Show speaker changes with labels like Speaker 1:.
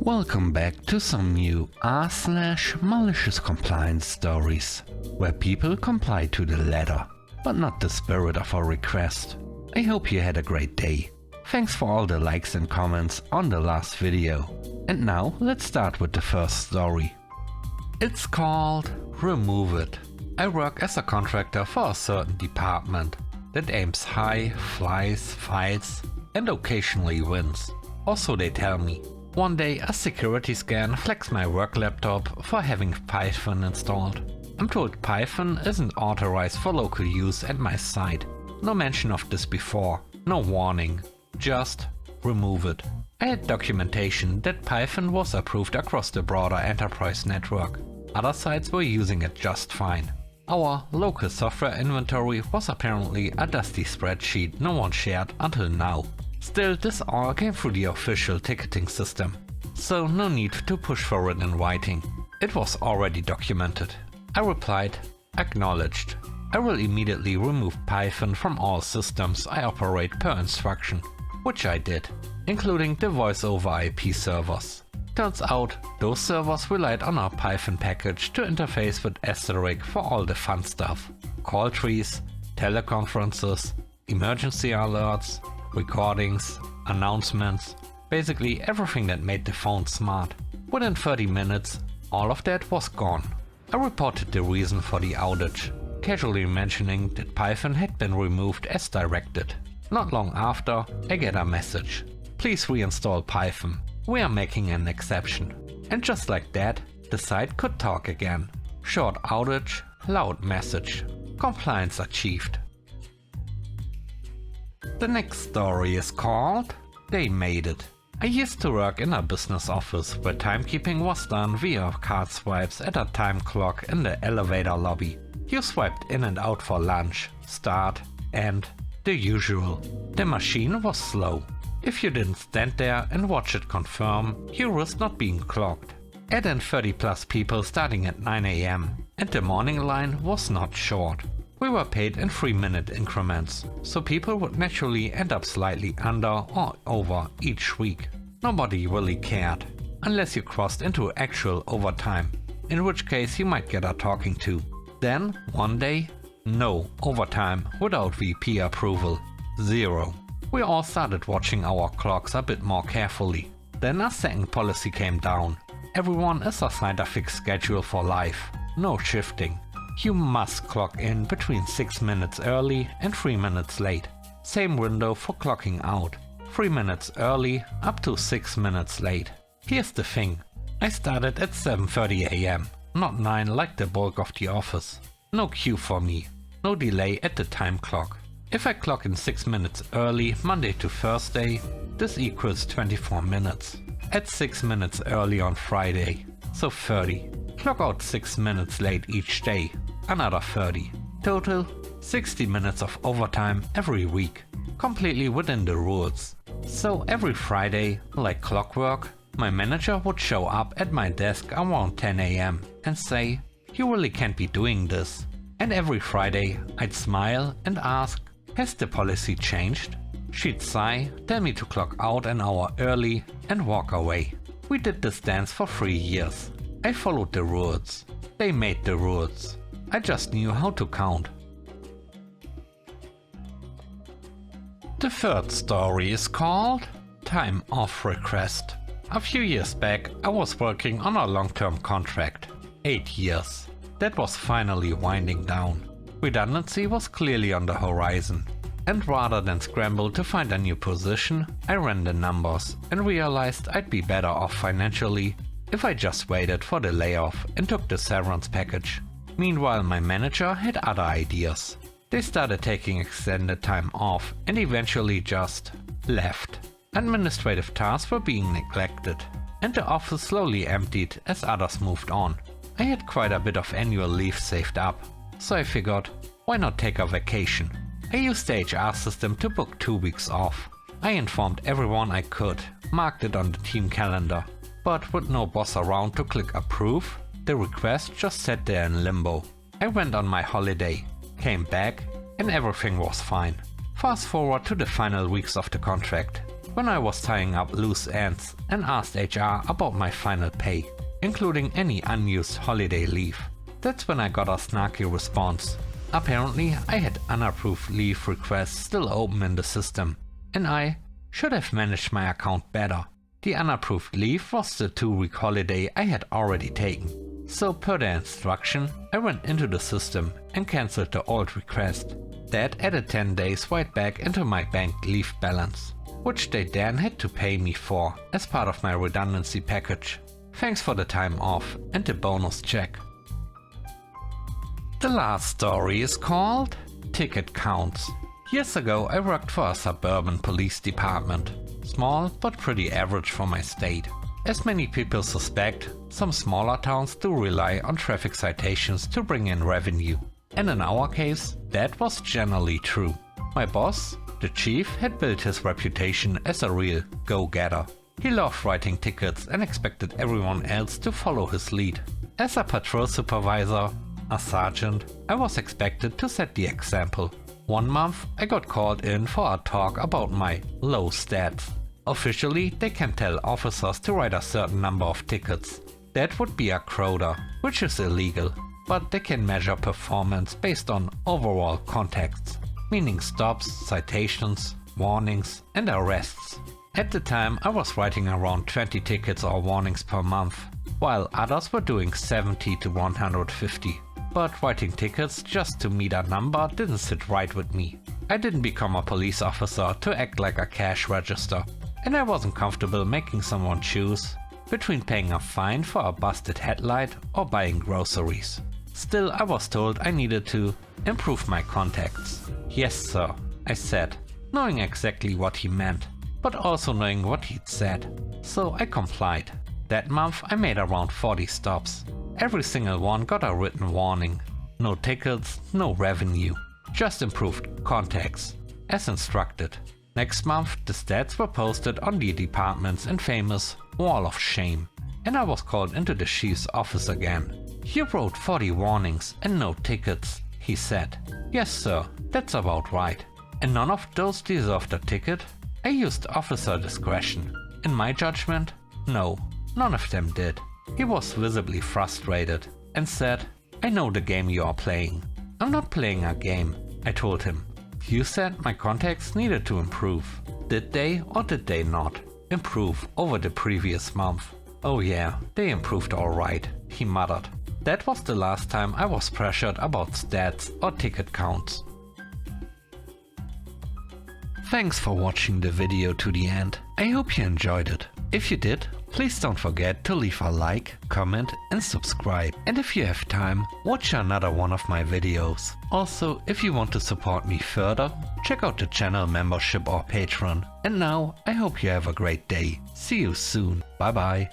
Speaker 1: Welcome back to some new r/malicious compliance stories, where people comply to the letter, but not the spirit of a request. I hope you had a great day. Thanks for all the likes and comments on the last video. And now let's start with the first story. It's called Remove It. I work as a contractor for a certain department that aims high, flies, fights, and occasionally wins. Or so they tell me. One day a security scan flags my work laptop for having Python installed. I'm told Python isn't authorized for local use at my site. No mention of this before, no warning, just remove it. I had documentation that Python was approved across the broader enterprise network. Other sites were using it just fine. Our local software inventory was apparently a dusty spreadsheet no one shared until now. Still, this all came through the official ticketing system, so no need to push for it in writing. It was already documented. I replied, acknowledged. I will immediately remove Python from all systems I operate per instruction, which I did, including the voice over IP servers. Turns out, those servers relied on our Python package to interface with Asterisk for all the fun stuff. Call trees, teleconferences, emergency alerts, recordings, announcements, basically everything that made the phone smart. Within 30 minutes, all of that was gone. I reported the reason for the outage, casually mentioning that Python had been removed as directed. Not long after, I get a message. Please reinstall Python. We are making an exception. And just like that, the site could talk again. Short outage, loud message. Compliance achieved. The next story is called They Made It. I used to work in a business office where timekeeping was done via card swipes at a time clock in the elevator lobby. You swiped in and out for lunch, start, end, the usual. The machine was slow. If you didn't stand there and watch it confirm, you risked not being clocked. Add in 30 plus people starting at 9 AM, and the morning line was not short. We were paid in 3-minute increments, so people would naturally end up slightly under or over each week. Nobody really cared, unless you crossed into actual overtime, in which case you might get a talking to. Then, one day, no overtime without VP approval. 0. We all started watching our clocks a bit more carefully. Then a second policy came down. Everyone is assigned a fixed schedule for life, no shifting. You must clock in between 6 minutes early and 3 minutes late. Same window for clocking out. 3 minutes early up to 6 minutes late. Here's the thing. I started at 7:30 AM, not 9 like the bulk of the office. No queue for me. No delay at the time clock. If I clock in 6 minutes early Monday to Thursday, this equals 24 minutes. Add 6 minutes early on Friday, so 30. Clock out 6 minutes late each day, another 30. Total 60 minutes of overtime every week, completely within the rules. So every Friday, like clockwork, my manager would show up at my desk around 10 AM and say, "You really can't be doing this." And every Friday I'd smile and ask, "Has the policy changed?" She'd sigh, tell me to clock out an hour early and walk away. We did this dance for 3 years. I followed the rules. They made the rules. I just knew how to count. The third story is called Time Off Request. A few years back I was working on a long-term contract. 8 years. That was finally winding down. Redundancy was clearly on the horizon. And rather than scramble to find a new position, I ran the numbers and realized I'd be better off financially if I just waited for the layoff and took the severance package. Meanwhile, my manager had other ideas. They started taking extended time off and eventually just left. Administrative tasks were being neglected, and the office slowly emptied as others moved on. I had quite a bit of annual leave saved up, so I figured, why not take a vacation? I used the HR system to book 2 weeks off. I informed everyone I could, marked it on the team calendar. But with no boss around to click approve, the request just sat there in limbo. I went on my holiday, came back, and everything was fine. Fast forward to the final weeks of the contract. when I was tying up loose ends and asked HR about my final pay, including any unused holiday leave. That's when I got a snarky response. Apparently, I had unapproved leave requests still open in the system, and I should have managed my account better. The unapproved leave was the 2-week holiday I had already taken. So per their instruction, I went into the system and cancelled the old request. That added 10 days right back into my bank leave balance, which they then had to pay me for as part of my redundancy package. Thanks for the time off and the bonus check. The last story is called Ticket Counts. Years ago I worked for a suburban police department. Small but pretty average for my state. As many people suspect, some smaller towns do rely on traffic citations to bring in revenue. And in our case, that was generally true. My boss, the chief, had built his reputation as a real go-getter. He loved writing tickets and expected everyone else to follow his lead. As a patrol supervisor, a sergeant, I was expected to set the example. One month I got called in for a talk about my low stats. Officially, they can tell officers to write a certain number of tickets. That would be a quota, which is illegal, but they can measure performance based on overall contexts, meaning stops, citations, warnings, and arrests. At the time I was writing around 20 tickets or warnings per month, while others were doing 70 to 150. But writing tickets just to meet a number didn't sit right with me. I didn't become a police officer to act like a cash register, and I wasn't comfortable making someone choose between paying a fine for a busted headlight or buying groceries. Still, I was told I needed to improve my contacts. Yes sir, I said, knowing exactly what he meant, but also knowing what he'd said. So I complied. That month I made around 40 stops. Every single one got a written warning. No tickets, no revenue. Just improved contacts, as instructed. Next month the stats were posted on the department's infamous Wall of Shame, and I was called into the chief's office again. "You wrote 40 warnings and no tickets," he said. "Yes sir, that's about right. And none of those deserved a ticket?" I used officer discretion. In my judgment, no, none of them did. He was visibly frustrated and said, "I know the game you are playing." "I'm not playing a game," I told him. "You said my contacts needed to improve. Did they or did they not improve over the previous month?" "Oh yeah, they improved alright," he muttered. That was the last time I was pressured about stats or ticket counts. Thanks for watching the video to the end. I hope you enjoyed it. If you did, please don't forget to leave a like, comment and subscribe. And if you have time, watch another one of my videos. Also, if you want to support me further, check out the channel membership or Patreon. And now, I hope you have a great day. See you soon. Bye bye.